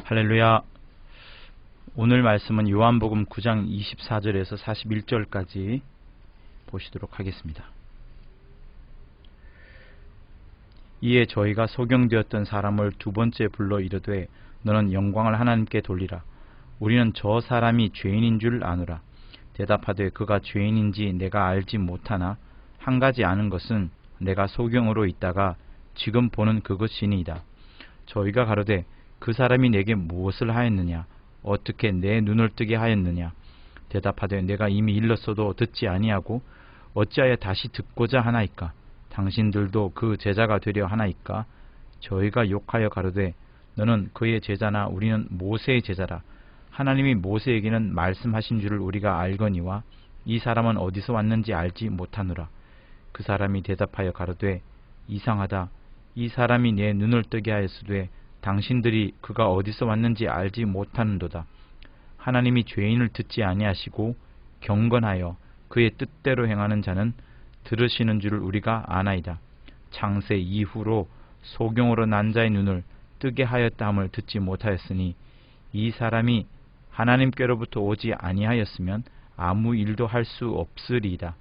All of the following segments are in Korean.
할렐루야. 오늘 말씀은 요한복음 9장 24절에서 41절까지 보시도록 하겠습니다. 이에 저희가 소경되었던 사람을 두 번째 불러 이르되 너는 영광을 하나님께 돌리라. 우리는 저 사람이 죄인인 줄 아노라. 대답하되 그가 죄인인지 내가 알지 못하나 한 가지 아는 것은 내가 소경으로 있다가 지금 보는 그것이니이다. 저희가 가로되 그 사람이 내게 무엇을 하였느냐? 어떻게 내 눈을 뜨게 하였느냐? 대답하되 내가 이미 일렀어도 듣지 아니하고 어찌하여 다시 듣고자 하나이까? 당신들도 그 제자가 되려 하나이까? 저희가 욕하여 가로되 너는 그의 제자나 우리는 모세의 제자라. 하나님이 모세에게는 말씀하신 줄을 우리가 알거니와 이 사람은 어디서 왔는지 알지 못하노라. 그 사람이 대답하여 가로되 이상하다. 이 사람이 내 눈을 뜨게 하였으되 당신들이 그가 어디서 왔는지 알지 못하는도다. 하나님이 죄인을 듣지 아니하시고 경건하여 그의 뜻대로 행하는 자는 들으시는 줄을 우리가 아나이다. 창세 이후로 소경으로 난 자의 눈을 뜨게 하였다함을 듣지 못하였으니 이 사람이 하나님께로부터 오지 아니하였으면 아무 일도 할 수 없으리이다.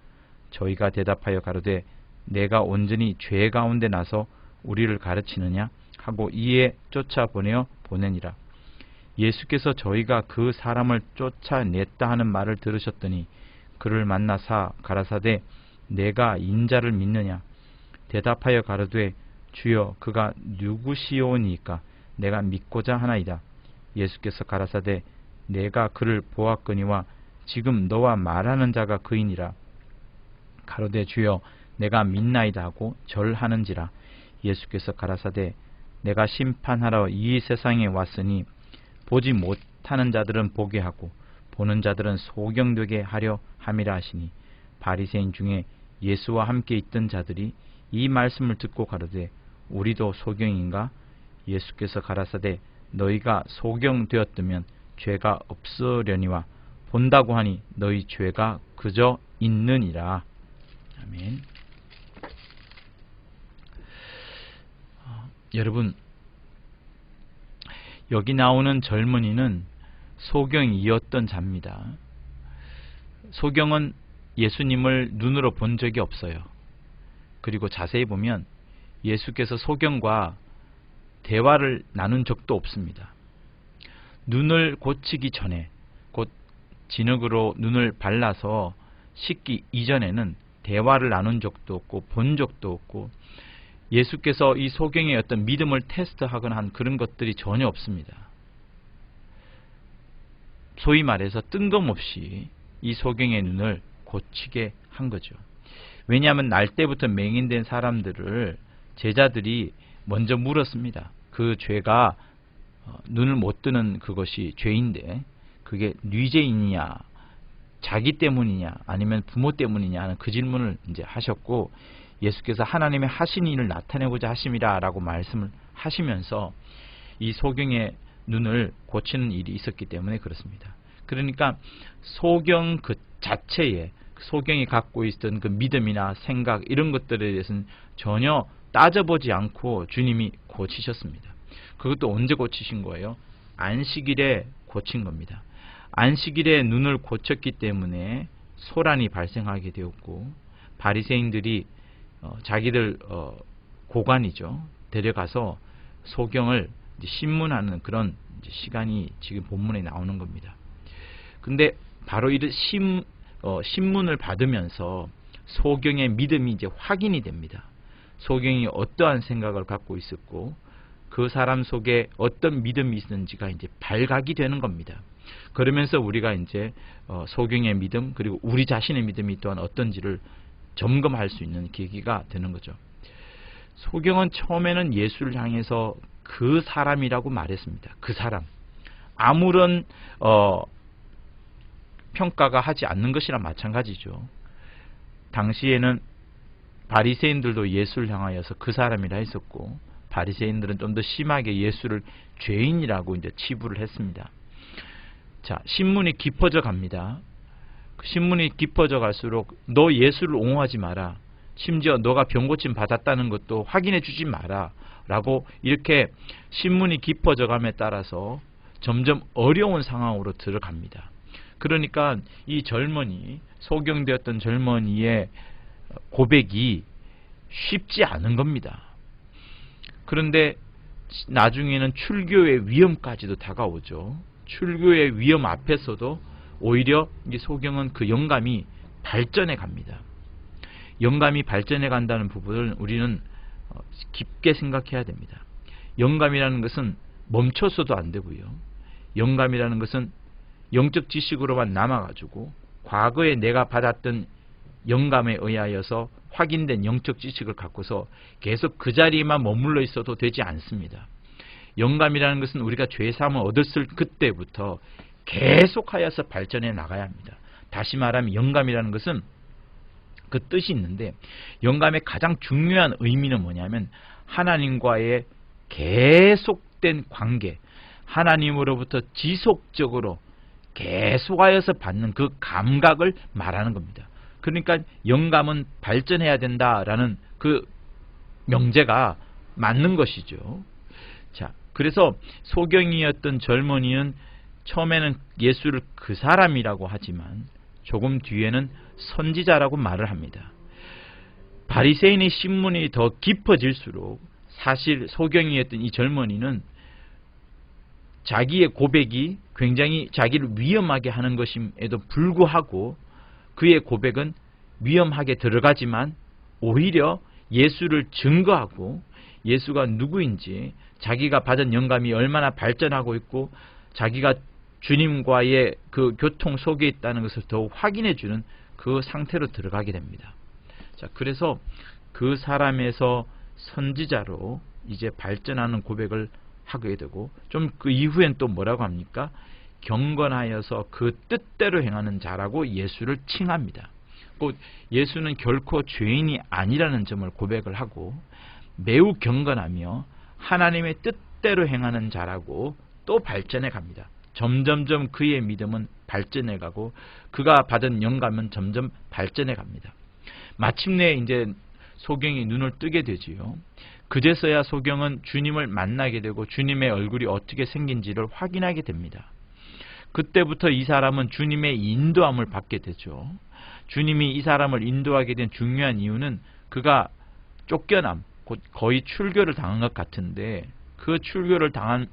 저희가 대답하여 가로되 내가 온전히 죄 가운데 나서 우리를 가르치느냐 하고 이에 쫓아보내어 보내니라. 예수께서 저희가 그 사람을 쫓아냈다 하는 말을 들으셨더니 그를 만나사 가라사대 내가 인자를 믿느냐? 대답하여 가로되 주여 그가 누구시오니까 내가 믿고자 하나이다. 예수께서 가라사대 내가 그를 보았거니와 지금 너와 말하는 자가 그이니라. 가로되 주여 내가 믿나이다 하고 절하는지라. 예수께서 가라사대 내가 심판하러 이 세상에 왔으니 보지 못하는 자들은 보게 하고 보는 자들은 소경되게 하려 함이라 하시니 바리새인 중에 예수와 함께 있던 자들이 이 말씀을 듣고 가로되 우리도 소경인가? 예수께서 가라사대 너희가 소경되었다면 죄가 없으려니와 본다고 하니 너희 죄가 그저 있느니라. 아멘. 여러분, 여기 나오는 젊은이는 소경이었던 자입니다. 소경은 예수님을 눈으로 본 적이 없어요. 그리고 자세히 보면 예수께서 소경과 대화를 나눈 적도 없습니다. 눈을 고치기 전에, 곧 진흙으로 눈을 발라서 씻기 이전에는 대화를 나눈 적도 없고 본 적도 없고 예수께서 이 소경의 어떤 믿음을 테스트하거나 한 그런 것들이 전혀 없습니다. 소위 말해서 뜬금없이 이 소경의 눈을 고치게 한 거죠. 왜냐하면 날 때부터 맹인된 사람들을 제자들이 먼저 물었습니다. 그 죄가 눈을 못 뜨는 그것이 죄인데 그게 뉘죄이냐 자기 때문이냐 아니면 부모 때문이냐 하는 그 질문을 이제 하셨고 예수께서 하나님의 하신 일을 나타내고자 하심이라 라고 말씀을 하시면서 이 소경의 눈을 고치는 일이 있었기 때문에 그렇습니다. 그러니까 소경 그 자체에 소경이 갖고 있던 그 믿음이나 생각 이런 것들에 대해서는 전혀 따져보지 않고 주님이 고치셨습니다. 그것도 언제 고치신 거예요? 안식일에 고친 겁니다. 안식일에 눈을 고쳤기 때문에 소란이 발생하게 되었고 바리새인들이 자기들 고관이죠. 데려가서 소경을 신문하는 그런 시간이 지금 본문에 나오는 겁니다. 근데 바로 이 신문을 받으면서 소경의 믿음이 이제 확인이 됩니다. 소경이 어떠한 생각을 갖고 있었고 그 사람 속에 어떤 믿음이 있는지가 이제 발각이 되는 겁니다. 그러면서 우리가 이제 소경의 믿음 그리고 우리 자신의 믿음이 또한 어떤지를 점검할 수 있는 계기가 되는 거죠. 소경은 처음에는 예수를 향해서 그 사람이라고 말했습니다. 그 사람. 아무런 평가가 하지 않는 것이랑 마찬가지죠. 당시에는 바리새인들도 예수를 향하여서 그 사람이라 했었고 바리새인들은 좀 더 심하게 예수를 죄인이라고 이제 치부를 했습니다. 자, 신문이 깊어져 갑니다. 신문이 깊어져 갈수록 너 예수를 옹호하지 마라. 심지어 너가 병고침 받았다는 것도 확인해 주지 마라. 라고 이렇게 신문이 깊어져 감에 따라서 점점 어려운 상황으로 들어갑니다. 그러니까 이 젊은이, 소경되었던 젊은이의 고백이 쉽지 않은 겁니다. 그런데 나중에는 출교의 위험까지도 다가오죠. 출교의 위험 앞에서도 오히려 이 소경은 그 영감이 발전해 갑니다. 영감이 발전해 간다는 부분을 우리는 깊게 생각해야 됩니다. 영감이라는 것은 멈춰서도 안 되고요. 영감이라는 것은 영적 지식으로만 남아가지고 과거에 내가 받았던 영감에 의하여서 확인된 영적 지식을 갖고서 계속 그 자리에만 머물러 있어도 되지 않습니다. 영감이라는 것은 우리가 죄사함을 얻었을 그때부터 계속하여서 발전해 나가야 합니다. 다시 말하면 영감이라는 것은 그 뜻이 있는데, 영감의 가장 중요한 의미는 뭐냐면 하나님과의 계속된 관계, 하나님으로부터 지속적으로 계속하여서 받는 그 감각을 말하는 겁니다. 그러니까 영감은 발전해야 된다라는 그 명제가 맞는 것이죠. 자, 그래서 소경이었던 젊은이는 처음에는 예수를 그 사람이라고 하지만 조금 뒤에는 선지자라고 말을 합니다. 바리새인의 신문이 더 깊어질수록 사실 소경이었던 이 젊은이는 자기의 고백이 굉장히 자기를 위험하게 하는 것임에도 불구하고 그의 고백은 위험하게 들어가지만 오히려 예수를 증거하고 예수가 누구인지, 자기가 받은 영감이 얼마나 발전하고 있고 자기가 주님과의 그 교통 속에 있다는 것을 더욱 확인해 주는 그 상태로 들어가게 됩니다. 자, 그래서 그 사람에서 선지자로 이제 발전하는 고백을 하게 되고, 좀 그 이후엔 또 뭐라고 합니까? 경건하여서 그 뜻대로 행하는 자라고 예수를 칭합니다. 곧 예수는 결코 죄인이 아니라는 점을 고백을 하고 매우 경건하며 하나님의 뜻대로 행하는 자라고 또 발전해 갑니다. 점점점 그의 믿음은 발전해 가고 그가 받은 영감은 점점 발전해 갑니다. 마침내 이제 소경이 눈을 뜨게 되지요. 그제서야 소경은 주님을 만나게 되고 주님의 얼굴이 어떻게 생긴지를 확인하게 됩니다. 그때부터 이 사람은 주님의 인도함을 받게 되죠. 주님이 이 사람을 인도하게 된 중요한 이유는 그가 쫓겨남, 곧 거의 출교를 당한 것 같은데, 그 출교를 당한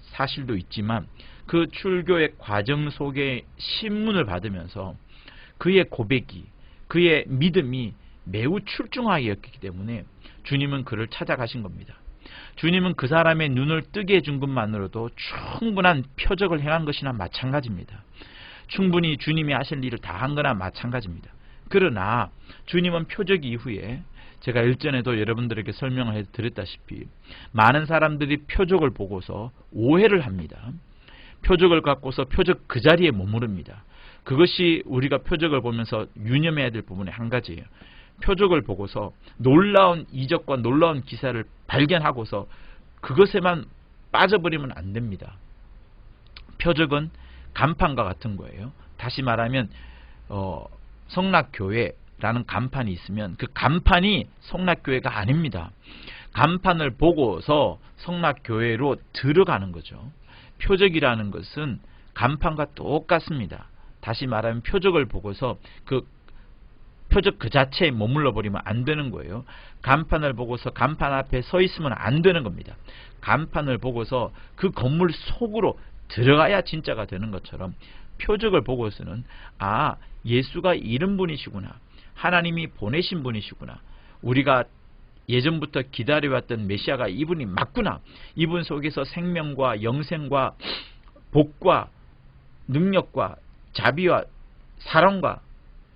사실도 있지만 그 출교의 과정 속에 신문을 받으면서 그의 고백이, 그의 믿음이 매우 출중하게 였기 때문에 주님은 그를 찾아가신 겁니다. 주님은 그 사람의 눈을 뜨게 해준 것만으로도 충분한 표적을 행한 것이나 마찬가지입니다. 충분히 주님이 하실 일을 다 한 거나 마찬가지입니다. 그러나 주님은 표적 이후에, 제가 일전에도 여러분들에게 설명을 해드렸다시피 많은 사람들이 표적을 보고서 오해를 합니다. 표적을 갖고서 표적 그 자리에 머무릅니다. 그것이 우리가 표적을 보면서 유념해야 될 부분의 한 가지예요. 표적을 보고서 놀라운 이적과 놀라운 기사를 발견하고서 그것에만 빠져버리면 안 됩니다. 표적은 간판과 같은 거예요. 다시 말하면 성락교회라는 간판이 있으면 그 간판이 성락교회가 아닙니다. 간판을 보고서 성락교회로 들어가는 거죠. 표적이라는 것은 간판과 똑같습니다. 다시 말하면 표적을 보고서 그 표적 그 자체에 머물러 버리면 안 되는 거예요. 간판을 보고서 간판 앞에 서 있으면 안 되는 겁니다. 간판을 보고서 그 건물 속으로 들어가야 진짜가 되는 것처럼 표적을 보고서는 아, 예수가 이런 분이시구나, 하나님이 보내신 분이시구나, 우리가 예전부터 기다려왔던 메시아가 이분이 맞구나, 이분 속에서 생명과 영생과 복과 능력과 자비와 사랑과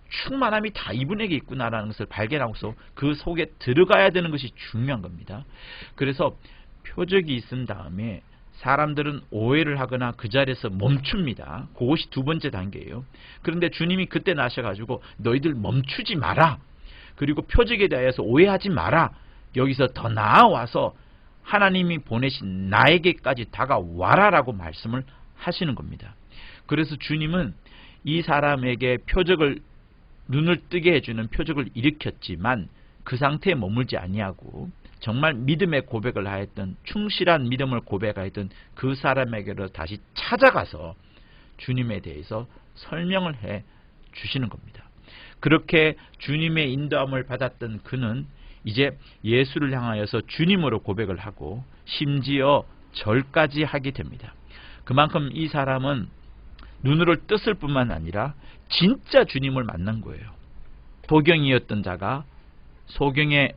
충만함이 다 이분에게 있구나라는 것을 발견하고서 그 속에 들어가야 되는 것이 중요한 겁니다. 그래서 표적이 있은 다음에 사람들은 오해를 하거나 그 자리에서 멈춥니다. 그것이 두 번째 단계예요. 그런데 주님이 그때 나셔가지고 너희들 멈추지 마라, 그리고 표적에 대해서 오해하지 마라, 여기서 더 나아와서 하나님이 보내신 나에게까지 다가와라 라고 말씀을 하시는 겁니다. 그래서 주님은 이 사람에게 표적을, 눈을 뜨게 해주는 표적을 일으켰지만 그 상태에 머물지 아니하고 정말 믿음의 고백을 하였던, 충실한 믿음을 고백하였던 그 사람에게로 다시 찾아가서 주님에 대해서 설명을 해 주시는 겁니다. 그렇게 주님의 인도함을 받았던 그는 이제 예수를 향하여서 주님으로 고백을 하고 심지어 절까지 하게 됩니다. 그만큼 이 사람은 눈으로 떴을 뿐만 아니라 진짜 주님을 만난 거예요. 소경이었던 자가 소경을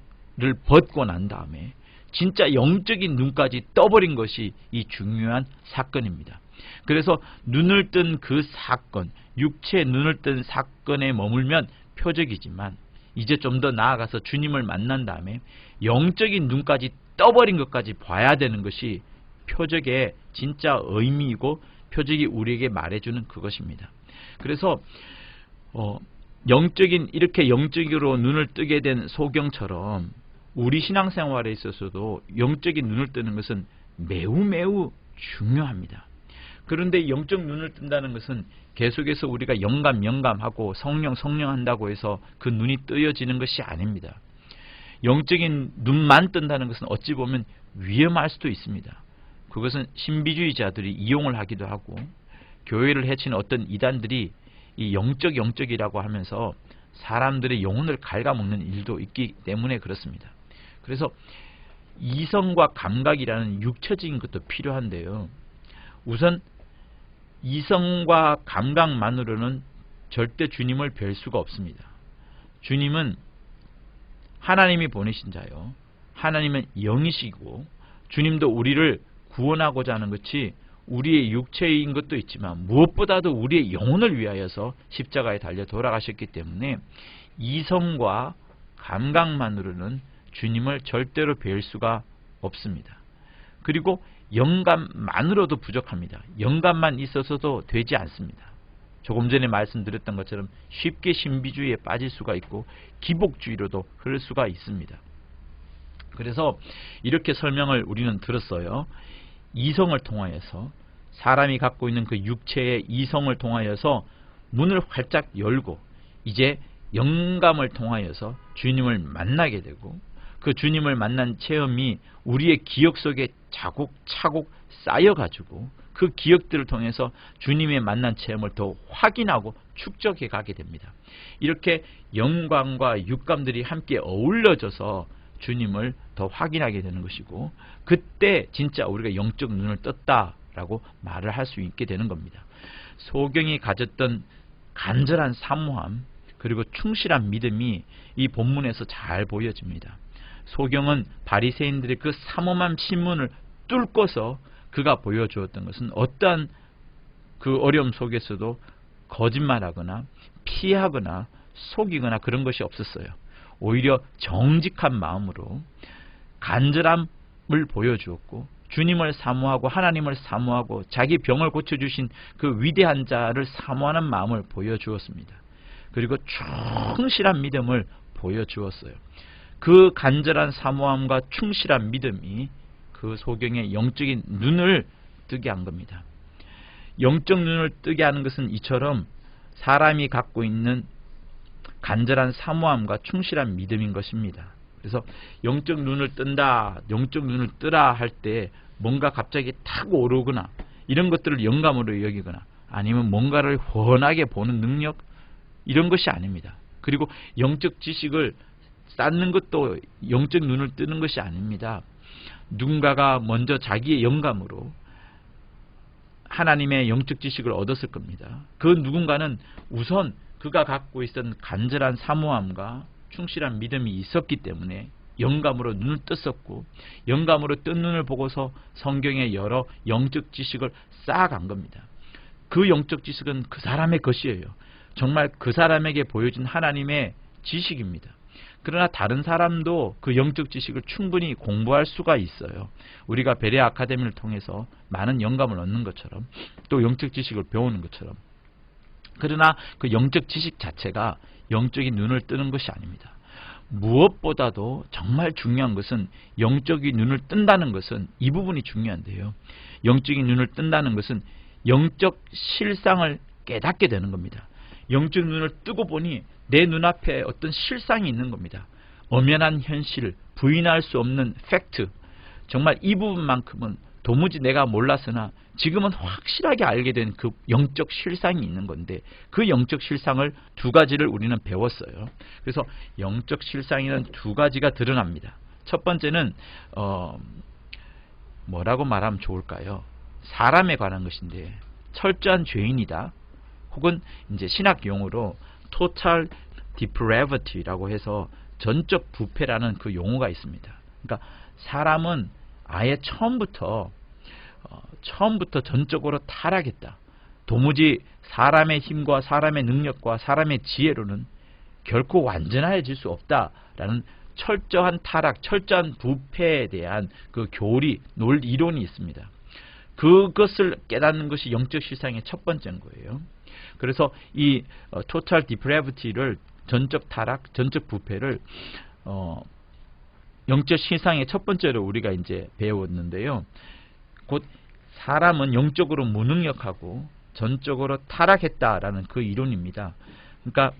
벗고 난 다음에 진짜 영적인 눈까지 떠버린 것이 이 중요한 사건입니다. 그래서 눈을 뜬 그 사건, 육체의 눈을 뜬 사건에 머물면 표적이지만 이제 좀 더 나아가서 주님을 만난 다음에 영적인 눈까지 떠버린 것까지 봐야 되는 것이 표적의 진짜 의미이고 표적이 우리에게 말해주는 그것입니다. 그래서 이렇게 영적으로 눈을 뜨게 된 소경처럼 우리 신앙생활에 있어서도 영적인 눈을 뜨는 것은 매우 중요합니다. 그런데 영적 눈을 뜬다는 것은 계속해서 우리가 영감하고 성령 한다고 해서 그 눈이 뜨여지는 것이 아닙니다. 영적인 눈만 뜬다는 것은 어찌 보면 위험할 수도 있습니다. 그것은 신비주의자들이 이용을 하기도 하고 교회를 해치는 어떤 이단들이 이 영적이라고 하면서 사람들의 영혼을 갉아먹는 일도 있기 때문에 그렇습니다. 그래서 이성과 감각이라는 육체적인 것도 필요한데요. 우선 이성과 감각만으로는 절대 주님을 뵐 수가 없습니다. 주님은 하나님이 보내신 자요. 하나님은 영이시고 주님도 우리를 구원하고자 하는 것이 우리의 육체인 것도 있지만 무엇보다도 우리의 영혼을 위하여서 십자가에 달려 돌아가셨기 때문에 이성과 감각만으로는 주님을 절대로 뵐 수가 없습니다. 그리고 영감만으로도 부족합니다. 영감만 있어서도 되지 않습니다. 조금 전에 말씀드렸던 것처럼 쉽게 신비주의에 빠질 수가 있고 기복주의로도 흐를 수가 있습니다. 그래서 이렇게 설명을 우리는 들었어요. 이성을 통하여서 사람이 갖고 있는 그 육체의 이성을 통하여서 문을 활짝 열고 이제 영감을 통하여서 주님을 만나게 되고 그 주님을 만난 체험이 우리의 기억 속에 차곡차곡 쌓여가지고 그 기억들을 통해서 주님의 만난 체험을 더 확인하고 축적해 가게 됩니다. 이렇게 영광과 육감들이 함께 어울려져서 주님을 더 확인하게 되는 것이고 그때 진짜 우리가 영적 눈을 떴다라고 말을 할 수 있게 되는 겁니다. 소경이 가졌던 간절한 사모함 그리고 충실한 믿음이 이 본문에서 잘 보여집니다. 소경은 바리새인들의 그 삼엄한 신문을 뚫고서 그가 보여주었던 것은 어떠한 그 어려움 속에서도 거짓말하거나 피하거나 속이거나 그런 것이 없었어요. 오히려 정직한 마음으로 간절함을 보여주었고 주님을 사모하고 하나님을 사모하고 자기 병을 고쳐주신 그 위대한 자를 사모하는 마음을 보여주었습니다. 그리고 충실한 믿음을 보여주었어요. 그 간절한 사모함과 충실한 믿음이 그 소경의 영적인 눈을 뜨게 한 겁니다. 영적 눈을 뜨게 하는 것은 이처럼 사람이 갖고 있는 간절한 사모함과 충실한 믿음인 것입니다. 그래서 영적 눈을 뜬다, 영적 눈을 뜨라 할 때 뭔가 갑자기 탁 오르거나 이런 것들을 영감으로 여기거나 아니면 뭔가를 훤하게 보는 능력 이런 것이 아닙니다. 그리고 영적 지식을 쌓는 것도 영적 눈을 뜨는 것이 아닙니다. 누군가가 먼저 자기의 영감으로 하나님의 영적 지식을 얻었을 겁니다. 그 누군가는 우선 그가 갖고 있었던 간절한 사모함과 충실한 믿음이 있었기 때문에 영감으로 눈을 떴었고 영감으로 뜬 눈을 보고서 성경의 여러 영적 지식을 쌓아간 겁니다. 그 영적 지식은 그 사람의 것이에요. 정말 그 사람에게 보여진 하나님의 지식입니다. 그러나 다른 사람도 그 영적 지식을 충분히 공부할 수가 있어요. 우리가 베레아 아카데미를 통해서 많은 영감을 얻는 것처럼 또 영적 지식을 배우는 것처럼. 그러나 그 영적 지식 자체가 영적인 눈을 뜨는 것이 아닙니다. 무엇보다도 정말 중요한 것은 영적인 눈을 뜬다는 것은 이 부분이 중요한데요. 영적인 눈을 뜬다는 것은 영적 실상을 깨닫게 되는 겁니다. 영적 눈을 뜨고 보니 내 눈앞에 어떤 실상이 있는 겁니다. 엄연한 현실, 부인할 수 없는 팩트, 정말 이 부분만큼은 도무지 내가 몰라서나 지금은 확실하게 알게 된 그 영적 실상이 있는 건데, 그 영적 실상을 두 가지를 우리는 배웠어요. 그래서 영적 실상에는 두 가지가 드러납니다. 첫 번째는 뭐라고 말하면 좋을까요? 사람에 관한 것인데, 철저한 죄인이다, 혹은 이제 신학 용어로 total depravity라고 해서 전적 부패라는 그 용어가 있습니다. 그러니까 사람은 아예 처음부터 전적으로 타락했다. 도무지 사람의 힘과 사람의 능력과 사람의 지혜로는 결코 완전해질 수 없다라는 철저한 타락, 철저한 부패에 대한 그 교리, 이론이 있습니다. 그것을 깨닫는 것이 영적 실상의 첫 번째인 거예요. 그래서 이 total depravity를, 전적 타락, 전적 부패를 영적 실상의 첫 번째로 우리가 이제 배웠는데요. 곧 사람은 영적으로 무능력하고 전적으로 타락했다라는 그 이론입니다. 그러니까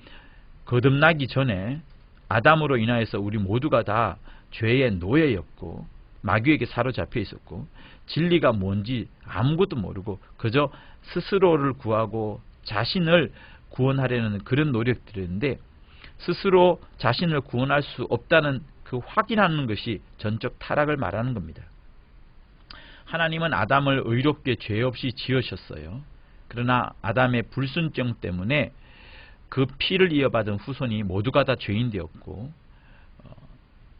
거듭나기 전에 아담으로 인하여서 우리 모두가 다 죄의 노예였고 마귀에게 사로잡혀 있었고 진리가 뭔지 아무것도 모르고 그저 스스로를 구하고 자신을 구원하려는 그런 노력들이었는데, 스스로 자신을 구원할 수 없다는 그 확인하는 것이 전적 타락을 말하는 겁니다. 하나님은 아담을 의롭게 죄 없이 지으셨어요. 그러나 아담의 불순종 때문에 그 피를 이어받은 후손이 모두가 다 죄인 되었고,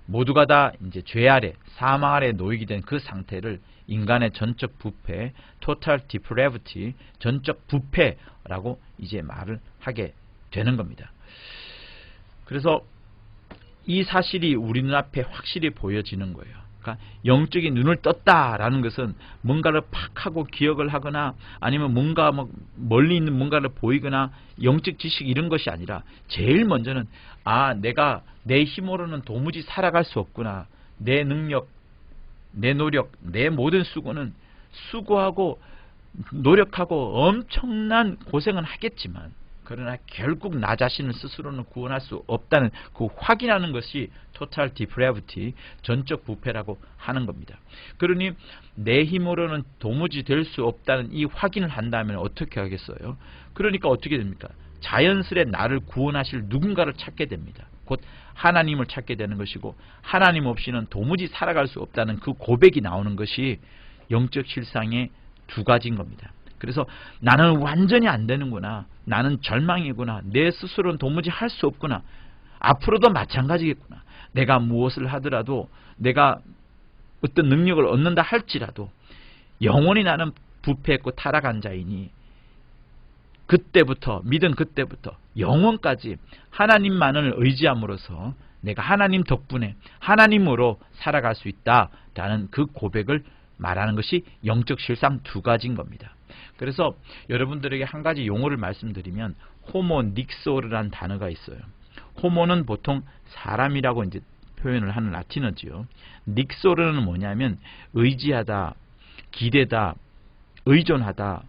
모두가 다 이제 죄 아래, 사망 아래 놓이게 된 그 상태를 인간의 전적 부패, total depravity, 전적 부패라고 이제 말을 하게 되는 겁니다. 그래서 이 사실이 우리 눈앞에 확실히 보여지는 거예요. 그러니까 영적인 눈을 떴다라는 것은 뭔가를 팍 하고 기억을 하거나 아니면 뭔가 멀리 있는 뭔가를 보이거나 영적 지식 이런 것이 아니라, 제일 먼저는 내가 내 힘으로는 도무지 살아갈 수 없구나. 내 능력, 내 노력, 내 모든 수고는 수고하고 노력하고 엄청난 고생은 하겠지만 그러나 결국 나 자신을 스스로는 구원할 수 없다는 그 확인하는 것이 total depravity, 전적 부패라고 하는 겁니다. 그러니 내 힘으로는 도무지 될 수 없다는 이 확인을 한다면 어떻게 하겠어요? 그러니까 어떻게 됩니까? 자연스레 나를 구원하실 누군가를 찾게 됩니다. 곧 하나님을 찾게 되는 것이고, 하나님 없이는 도무지 살아갈 수 없다는 그 고백이 나오는 것이 영적 실상의 두 가지인 겁니다. 그래서 나는 완전히 안 되는구나, 나는 절망이구나, 내 스스로는 도무지 할 수 없구나, 앞으로도 마찬가지겠구나, 내가 무엇을 하더라도, 내가 어떤 능력을 얻는다 할지라도 영원히 나는 부패했고 타락한 자이니 그때부터, 믿은 그때부터 영원까지 하나님만을 의지함으로써 내가 하나님 덕분에 하나님으로 살아갈 수 있다라는 그 고백을 말하는 것이 영적 실상 두 가지인 겁니다. 그래서 여러분들에게 한 가지 용어를 말씀드리면 호모 닉소르라는 단어가 있어요. 호모는 보통 사람이라고 이제 표현을 하는 라틴어지요. 닉소르는 뭐냐면 의지하다, 기대다, 의존하다,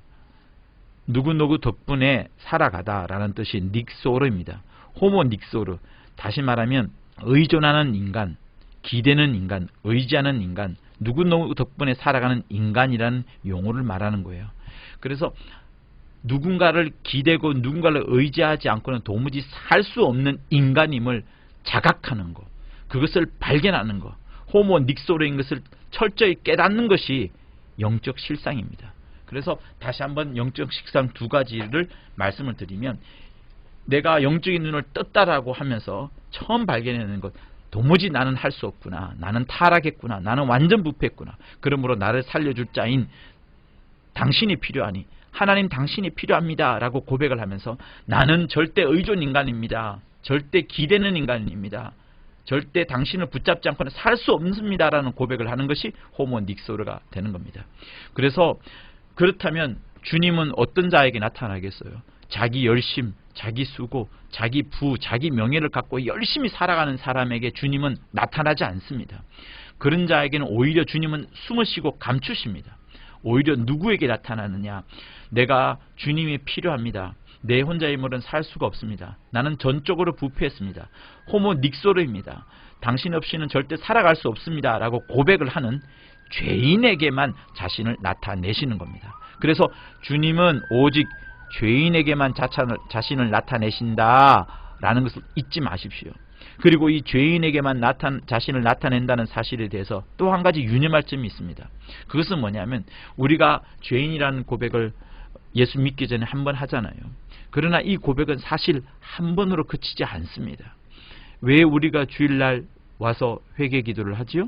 누구누구 덕분에 살아가다라는 뜻이 닉소르입니다. 호모 닉소르. 다시 말하면 의존하는 인간, 기대는 인간, 의지하는 인간, 누구누구 덕분에 살아가는 인간이라는 용어를 말하는 거예요. 그래서 누군가를 기대고 누군가를 의지하지 않고는 도무지 살 수 없는 인간임을 자각하는 것, 그것을 발견하는 것, 호모 닉소르인 것을 철저히 깨닫는 것이 영적 실상입니다. 그래서 다시 한번 영적 실상 두 가지를 말씀을 드리면, 내가 영적인 눈을 떴다라고 하면서 처음 발견하는 것, 도무지 나는 할 수 없구나, 나는 타락했구나, 나는 완전 부패했구나, 그러므로 나를 살려줄 자인 당신이 필요하니 하나님 당신이 필요합니다 라고 고백을 하면서 나는 절대 의존 인간입니다, 절대 기대는 인간입니다, 절대 당신을 붙잡지 않고는 살 수 없습니다 라는 고백을 하는 것이 호모 닉소르가 되는 겁니다. 그래서 그렇다면 주님은 어떤 자에게 나타나겠어요? 자기 열심, 자기 수고, 자기 부, 자기 명예를 갖고 열심히 살아가는 사람에게 주님은 나타나지 않습니다. 그런 자에게는 오히려 주님은 숨으시고 감추십니다. 오히려 누구에게 나타나느냐? 내가 주님이 필요합니다. 내 혼자 힘으로는 살 수가 없습니다. 나는 전적으로 부패했습니다. 호모 닉소르입니다. 당신 없이는 절대 살아갈 수 없습니다 라고 고백을 하는 죄인에게만 자신을 나타내시는 겁니다. 그래서 주님은 오직 죄인에게만 자신을 나타내신다 라는 것을 잊지 마십시오. 그리고 이 죄인에게만 자신을 나타낸다는 사실에 대해서 또 한 가지 유념할 점이 있습니다. 그것은 뭐냐면 우리가 죄인이라는 고백을 예수 믿기 전에 한 번 하잖아요. 그러나 이 고백은 사실 한 번으로 그치지 않습니다. 왜 우리가 주일날 와서 회개 기도를 하지요?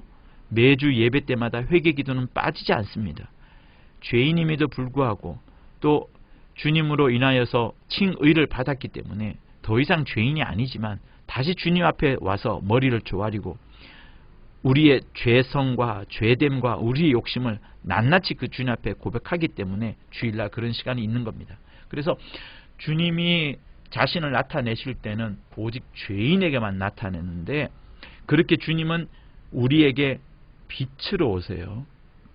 매주 예배 때마다 회개 기도는 빠지지 않습니다. 죄인임에도 불구하고 또 주님으로 인하여서 칭의를 받았기 때문에 더 이상 죄인이 아니지만 다시 주님 앞에 와서 머리를 조아리고 우리의 죄성과 죄됨과 우리의 욕심을 낱낱이 그 주님 앞에 고백하기 때문에 주일날 그런 시간이 있는 겁니다. 그래서 주님이 자신을 나타내실 때는 오직 죄인에게만 나타내는데 그렇게 주님은 우리에게 빛으로 오세요.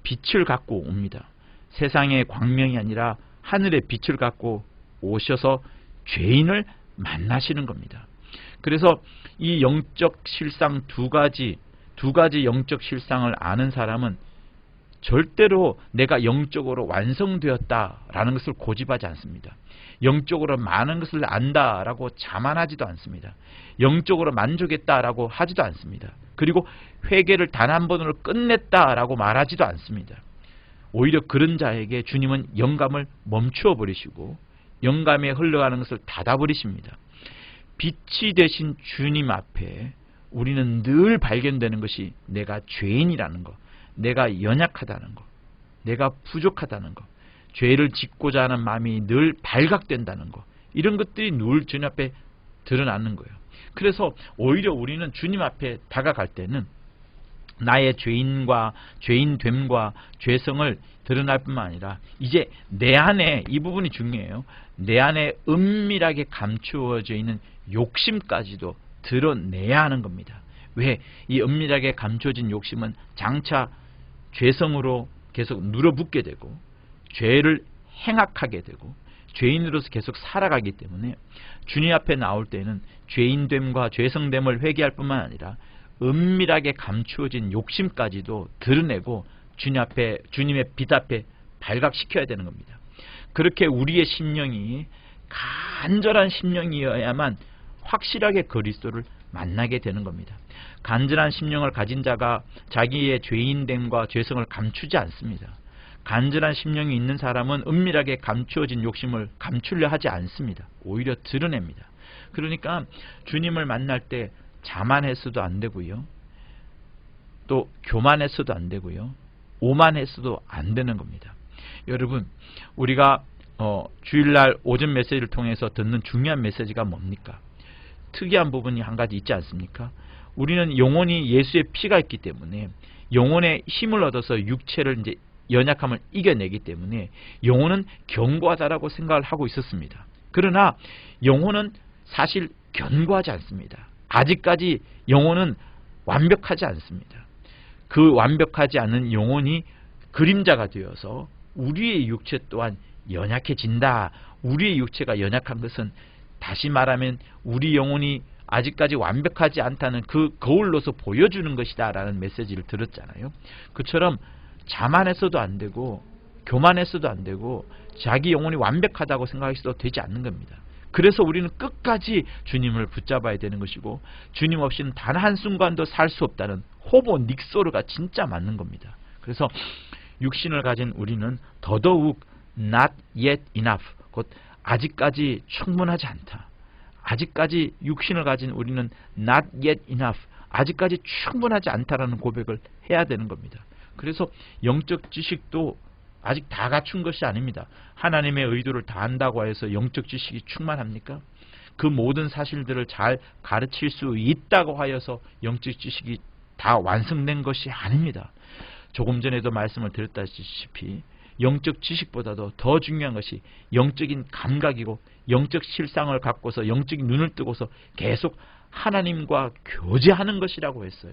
빛을 갖고 옵니다. 세상의 광명이 아니라 하늘의 빛을 갖고 오셔서 죄인을 만나시는 겁니다. 그래서 이 영적 실상 두 가지 영적 실상을 아는 사람은 절대로 내가 영적으로 완성되었다라는 것을 고집하지 않습니다. 영적으로 많은 것을 안다라고 자만하지도 않습니다. 영적으로 만족했다라고 하지도 않습니다. 그리고 회개를 단 한 번으로 끝냈다라고 말하지도 않습니다. 오히려 그런 자에게 주님은 영감을 멈추어 버리시고 영감에 흘러가는 것을 닫아버리십니다. 빛이 되신 주님 앞에 우리는 늘 발견되는 것이 내가 죄인이라는 것, 내가 연약하다는 것, 내가 부족하다는 것, 죄를 짓고자 하는 마음이 늘 발각된다는 것, 이런 것들이 늘 주님 앞에 드러나는 거예요. 그래서 오히려 우리는 주님 앞에 다가갈 때는 나의 죄인됨과 죄성을 드러날 뿐만 아니라 이제 내 안에, 이 부분이 중요해요, 내 안에 은밀하게 감추어져 있는 욕심까지도 드러내야 하는 겁니다. 왜? 이 은밀하게 감춰진 욕심은 장차 죄성으로 계속 눌어붙게 되고 죄를 행악하게 되고 죄인으로서 계속 살아가기 때문에 주님 앞에 나올 때는 죄인됨과 죄성됨을 회개할 뿐만 아니라 은밀하게 감추어진 욕심까지도 드러내고 주님의 빛 앞에 발각시켜야 되는 겁니다. 그렇게 우리의 심령이 간절한 심령이어야만 확실하게 그리스도를 만나게 되는 겁니다. 간절한 심령을 가진 자가 자기의 죄인됨과 죄성을 감추지 않습니다. 간절한 심령이 있는 사람은 은밀하게 감추어진 욕심을 감추려 하지 않습니다. 오히려 드러냅니다. 그러니까 주님을 만날 때 자만해서도 안 되고요. 또 교만해서도 안 되고요. 오만해서도 안 되는 겁니다. 여러분, 우리가 주일날 오전 메시지를 통해서 듣는 중요한 메시지가 뭡니까? 특이한 부분이 한 가지 있지 않습니까? 우리는 영혼이 예수의 피가 있기 때문에 영혼의 힘을 얻어서 육체를 이제 연약함을 이겨내기 때문에 영혼은 견고하다라고 생각을 하고 있었습니다. 그러나 영혼은 사실 견고하지 않습니다. 아직까지 영혼은 완벽하지 않습니다. 그 완벽하지 않은 영혼이 그림자가 되어서 우리의 육체 또한 연약해진다. 우리의 육체가 연약한 것은 다시 말하면 우리 영혼이 아직까지 완벽하지 않다는 그 거울로서 보여주는 것이다 라는 메시지를 들었잖아요. 그처럼 자만해서도 안 되고 교만해서도 안 되고 자기 영혼이 완벽하다고 생각해서도 되지 않는 겁니다. 그래서 우리는 끝까지 주님을 붙잡아야 되는 것이고 주님 없이는 단 한순간도 살 수 없다는 호보 닉소르가 진짜 맞는 겁니다. 그래서 육신을 가진 우리는 더더욱 not yet enough, 곧 아직까지 충분하지 않다. 아직까지 육신을 가진 우리는 not yet enough, 아직까지 충분하지 않다라는 고백을 해야 되는 겁니다. 그래서 영적 지식도 아직 다 갖춘 것이 아닙니다. 하나님의 의도를 다 안다고 해서 영적 지식이 충만합니까? 그 모든 사실들을 잘 가르칠 수 있다고 하여서 영적 지식이 다 완성된 것이 아닙니다. 조금 전에도 말씀을 드렸다시피 영적 지식보다도 더 중요한 것이 영적인 감각이고 영적 실상을 갖고서 영적인 눈을 뜨고서 계속 하나님과 교제하는 것이라고 했어요.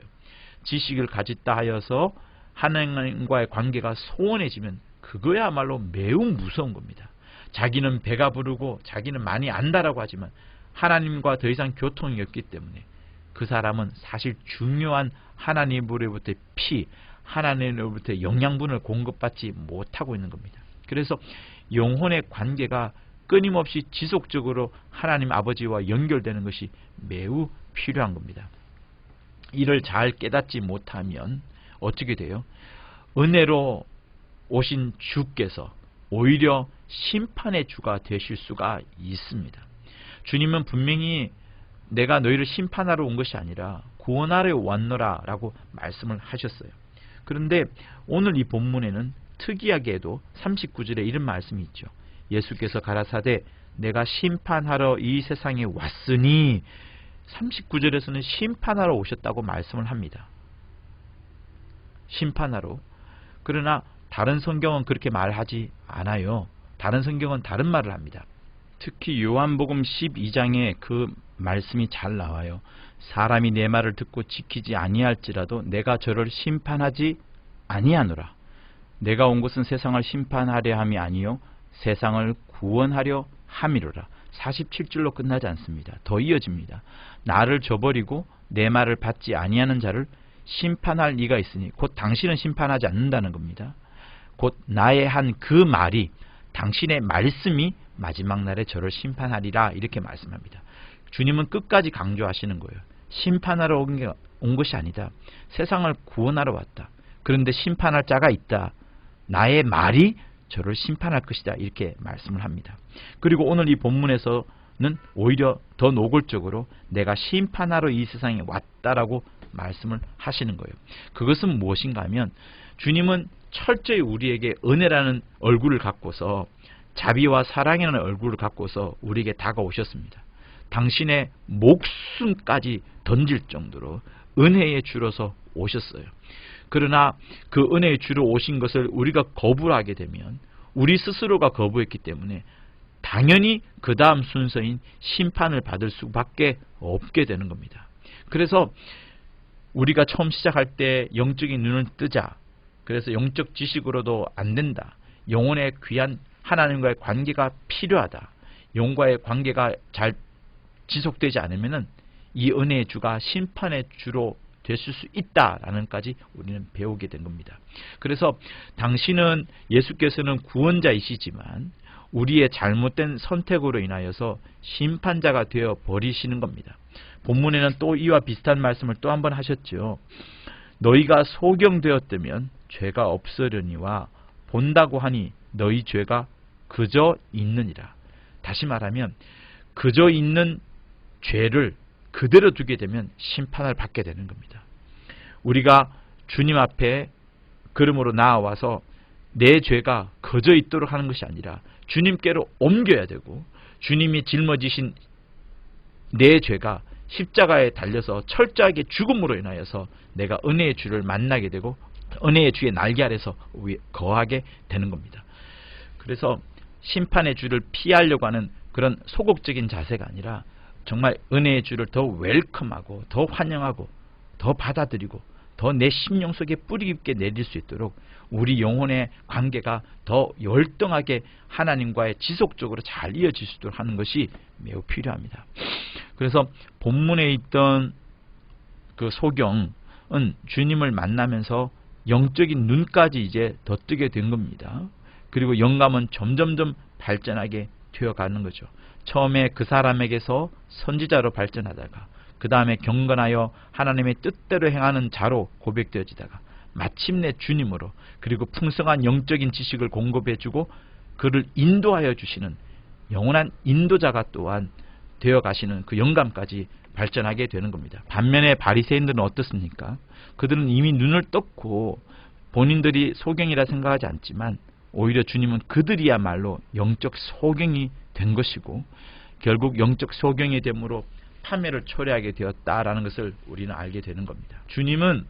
지식을 가졌다 하여서 하나님과의 관계가 소원해지면 그거야말로 매우 무서운 겁니다. 자기는 배가 부르고 자기는 많이 안다라고 하지만 하나님과 더 이상 교통이 없기 때문에 그 사람은 사실 중요한 하나님으로부터의 피, 하나님으로부터의 영양분을 공급받지 못하고 있는 겁니다. 그래서 영혼의 관계가 끊임없이 지속적으로 하나님 아버지와 연결되는 것이 매우 필요한 겁니다. 이를 잘 깨닫지 못하면 어떻게 돼요? 은혜로 오신 주께서 오히려 심판의 주가 되실 수가 있습니다. 주님은 분명히 내가 너희를 심판하러 온 것이 아니라 구원하러 왔노라 라고 말씀을 하셨어요. 그런데 오늘 이 본문에는 특이하게도 39절에 이런 말씀이 있죠. 예수께서 가라사대 내가 심판하러 이 세상에 왔으니 39절에서는 심판하러 오셨다고 말씀을 합니다. 심판하러. 그러나 다른 성경은 그렇게 말하지 않아요. 다른 성경은 다른 말을 합니다. 특히 요한복음 12장에 그 말씀이 잘 나와요. 사람이 내 말을 듣고 지키지 아니할지라도 내가 저를 심판하지 아니하노라. 내가 온 것은 세상을 심판하려 함이 아니요 세상을 구원하려 함이로라. 47절로 끝나지 않습니다. 더 이어집니다. 나를 저버리고 내 말을 받지 아니하는 자를 심판할 이가 있으니 곧 당신은 심판하지 않는다는 겁니다. 곧 나의 한 그 말이 당신의 말씀이 마지막 날에 저를 심판하리라 이렇게 말씀합니다. 주님은 끝까지 강조하시는 거예요. 심판하러 온 것이 아니다. 세상을 구원하러 왔다. 그런데 심판할 자가 있다. 나의 말이 저를 심판할 것이다. 이렇게 말씀을 합니다. 그리고 오늘 이 본문에서는 오히려 더 노골적으로 내가 심판하러 이 세상에 왔다라고 말씀을 하시는 거예요. 그것은 무엇인가 하면 주님은 철저히 우리에게 은혜라는 얼굴을 갖고서 자비와 사랑이라는 얼굴을 갖고서 우리에게 다가오셨습니다. 당신의 목숨까지 던질 정도로 은혜의 주로서 오셨어요. 그러나 그 은혜의 주로 오신 것을 우리가 거부를 하게 되면 우리 스스로가 거부했기 때문에 당연히 그 다음 순서인 심판을 받을 수밖에 없게 되는 겁니다. 그래서 우리가 처음 시작할 때 영적인 눈을 뜨자. 그래서 영적 지식으로도 안 된다. 영혼의 귀한 하나님과의 관계가 필요하다. 영과의 관계가 잘 지속되지 않으면은 이 은혜의 주가 심판의 주로 됐을 수 있다라는까지 우리는 배우게 된 겁니다. 그래서 당신은 예수께서는 구원자이시지만 우리의 잘못된 선택으로 인하여서 심판자가 되어 버리시는 겁니다. 본문에는 또 이와 비슷한 말씀을 또 한 번 하셨죠. 너희가 소경되었다면 죄가 없으려니와 본다고 하니 너희 죄가 그저 있느니라. 다시 말하면 그저 있는 죄를 그대로 두게 되면 심판을 받게 되는 겁니다. 우리가 주님 앞에 걸음으로 나아와서 내 죄가 그저 있도록 하는 것이 아니라 주님께로 옮겨야 되고 주님이 짊어지신 내 죄가 십자가에 달려서 철저하게 죽음으로 인하여서 내가 은혜의 주를 만나게 되고 은혜의 주의 날개 아래서 거하게 되는 겁니다. 그래서 심판의 주를 피하려고 하는 그런 소극적인 자세가 아니라 정말 은혜의 주를 더 웰컴하고 더 환영하고 더 받아들이고 더 내 심령 속에 뿌리 깊게 내릴 수 있도록 우리 영혼의 관계가 더 열등하게 하나님과의 지속적으로 잘 이어질 수 있도록 하는 것이 매우 필요합니다. 그래서 본문에 있던 그 소경은 주님을 만나면서 영적인 눈까지 이제 더 뜨게 된 겁니다. 그리고 영감은 점점점 발전하게 되어가는 거죠. 처음에 그 사람에게서 선지자로 발전하다가 그 다음에 경건하여 하나님의 뜻대로 행하는 자로 고백되어지다가 마침내 주님으로 그리고 풍성한 영적인 지식을 공급해주고 그를 인도하여 주시는 영원한 인도자가 또한 되어가시는 그 영감까지 발전하게 되는 겁니다. 반면에 바리새인들은 어떻습니까? 그들은 이미 눈을 떴고 본인들이 소경이라 생각하지 않지만 오히려 주님은 그들이야말로 영적 소경이 된 것이고 결국 영적 소경이 됨으로 파멸을 초래하게 되었다라는 것을 우리는 알게 되는 겁니다. 주님은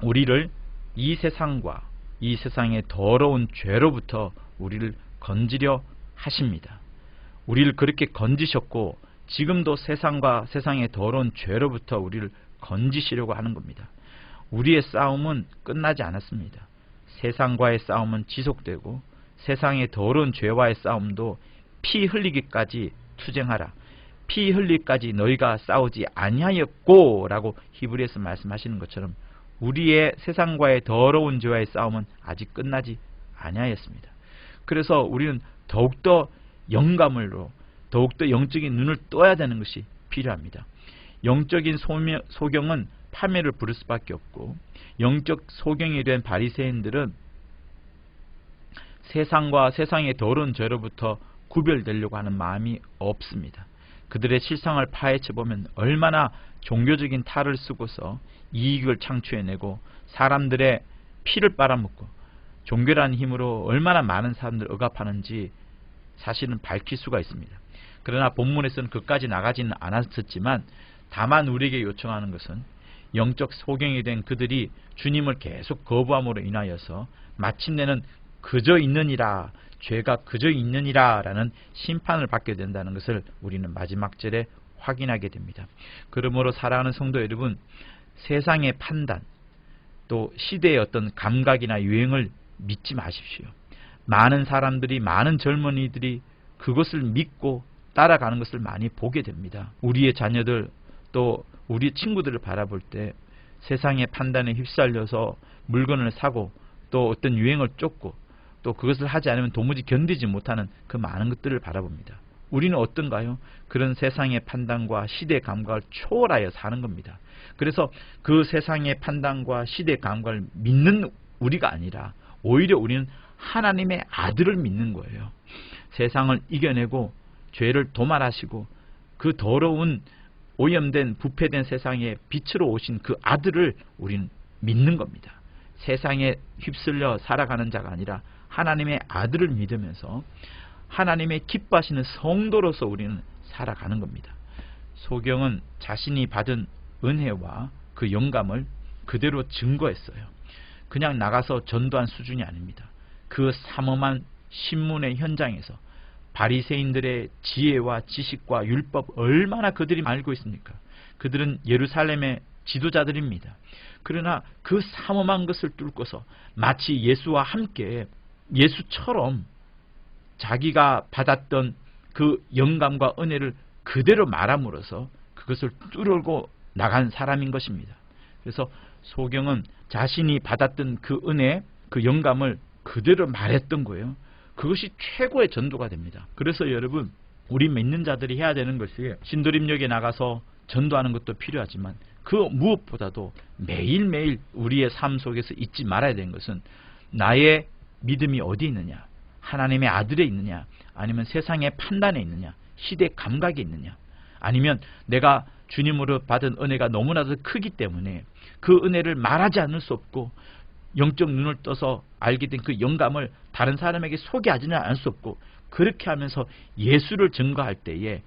우리를 이 세상과 이 세상의 더러운 죄로부터 우리를 건지려 하십니다. 우리를 그렇게 건지셨고 지금도 세상과 세상의 더러운 죄로부터 우리를 건지시려고 하는 겁니다. 우리의 싸움은 끝나지 않았습니다. 세상과의 싸움은 지속되고 세상의 더러운 죄와의 싸움도 피 흘리기까지 투쟁하라. 피 흘리까지 너희가 싸우지 아니하였고 라고 히브리에서 말씀하시는 것처럼 우리의 세상과의 더러운 죄와의 싸움은 아직 끝나지 아니하였습니다. 그래서 우리는 더욱더 영감으로 더욱더 영적인 눈을 떠야 되는 것이 필요합니다. 영적인 소경은 파멸을 부를 수밖에 없고, 영적 소경이 된 바리새인들은 세상과 세상의 더러운 죄로부터 구별되려고 하는 마음이 없습니다. 그들의 실상을 파헤쳐보면 얼마나 종교적인 탈을 쓰고서 이익을 창출해내고 사람들의 피를 빨아먹고 종교라는 힘으로 얼마나 많은 사람들을 억압하는지 사실은 밝힐 수가 있습니다. 그러나 본문에서는 그까지 나가지는 않았었지만 다만 우리에게 요청하는 것은 영적 소경이 된 그들이 주님을 계속 거부함으로 인하여서 마침내는 그저 있느니라, 죄가 그저 있느니라 라는 심판을 받게 된다는 것을 우리는 마지막 절에 확인하게 됩니다. 그러므로 사랑하는 성도 여러분, 세상의 판단 또 시대의 어떤 감각이나 유행을 믿지 마십시오. 많은 사람들이, 많은 젊은이들이 그것을 믿고 따라가는 것을 많이 보게 됩니다. 우리의 자녀들 또 우리 친구들을 바라볼 때 세상의 판단에 휩쓸려서 물건을 사고 또 어떤 유행을 쫓고 또 그것을 하지 않으면 도무지 견디지 못하는 그 많은 것들을 바라봅니다. 우리는 어떤가요? 그런 세상의 판단과 시대의 감각을 초월하여 사는 겁니다. 그래서 그 세상의 판단과 시대의 감각을 믿는 우리가 아니라 오히려 우리는 하나님의 아들을 믿는 거예요. 세상을 이겨내고 죄를 도말하시고 그 더러운 오염된 부패된 세상에 빛으로 오신 그 아들을 우리는 믿는 겁니다. 세상에 휩쓸려 살아가는 자가 아니라 하나님의 아들을 믿으면서 하나님의 기뻐하시는 성도로서 우리는 살아가는 겁니다. 소경은 자신이 받은 은혜와 그 영감을 그대로 증거했어요. 그냥 나가서 전도한 수준이 아닙니다. 그 삼엄한 신문의 현장에서 바리새인들의 지혜와 지식과 율법 얼마나 그들이 알고 있습니까? 그들은 예루살렘의 지도자들입니다. 그러나 그 삼엄한 것을 뚫고서 마치 예수와 함께 예수처럼 자기가 받았던 그 영감과 은혜를 그대로 말함으로써 그것을 뚫고 나간 사람인 것입니다. 그래서 소경은 자신이 받았던 그 은혜, 그 영감을 그대로 말했던 거예요. 그것이 최고의 전도가 됩니다. 그래서 여러분, 우리 믿는 자들이 해야 되는 것이 신도림역에 나가서 전도하는 것도 필요하지만 그 무엇보다도 매일매일 우리의 삶 속에서 잊지 말아야 되는 것은 나의 믿음이 어디 있느냐, 하나님의 아들에 있느냐, 아니면 세상의 판단에 있느냐, 시대 감각에 있느냐, 아니면 내가 주님으로 받은 은혜가 너무나도 크기 때문에 그 은혜를 말하지 않을 수 없고 영적 눈을 떠서 알게 된 그 영감을 다른 사람에게 소개하지는 않을 수 없고, 그렇게 하면서 예수를 증거할 때에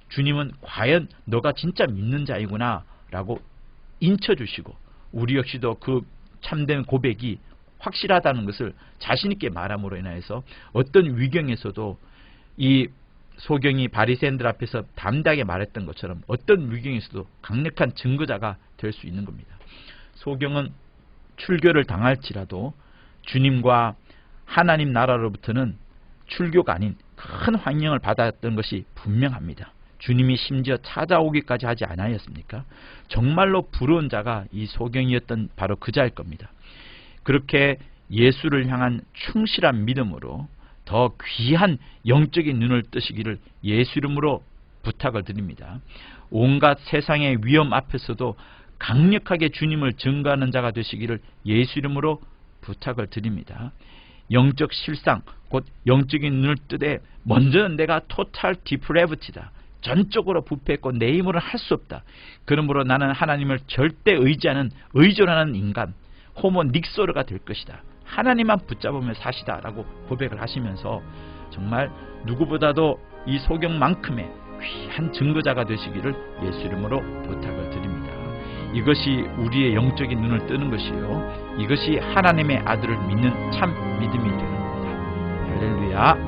주님은 과연 너가 진짜 믿는 자이구나 라고 인쳐주시고 우리 역시도 그 참된 고백이 확실하다는 것을 자신있게 말함으로 인해서 어떤 위경에서도 이 소경이 바리새인들 앞에서 담대하게 말했던 것처럼 어떤 위경에서도 강력한 증거자가 될 수 있는 겁니다. 소경은 출교를 당할지라도 주님과 하나님 나라로부터는 출교가 아닌 큰 환영을 받았던 것이 분명합니다. 주님이 심지어 찾아오기까지 하지 않았습니까? 정말로 부러운 자가 이 소경이었던 바로 그 자일 겁니다. 그렇게 예수를 향한 충실한 믿음으로 더 귀한 영적인 눈을 뜨시기를 예수 이름으로 부탁을 드립니다. 온갖 세상의 위험 앞에서도 강력하게 주님을 증거하는 자가 되시기를 예수 이름으로 부탁을 드립니다. 영적 실상, 곧 영적인 눈을 뜨되 먼저는 내가 토탈 디프레브티다. 전적으로 부패했고 내 힘으로는 할 수 없다. 그러므로 나는 하나님을 절대 의지하는 의존하는 인간, 호모 닉소르가 될 것이다. 하나님만 붙잡으며 사시다 라고 고백을 하시면서 정말 누구보다도 이 소경만큼의 귀한 증거자가 되시기를 예수 이름으로 부탁을 드립니다. 이것이 우리의 영적인 눈을 뜨는 것이요, 이것이 하나님의 아들을 믿는 참 믿음이 되는 겁니다. 할렐루야.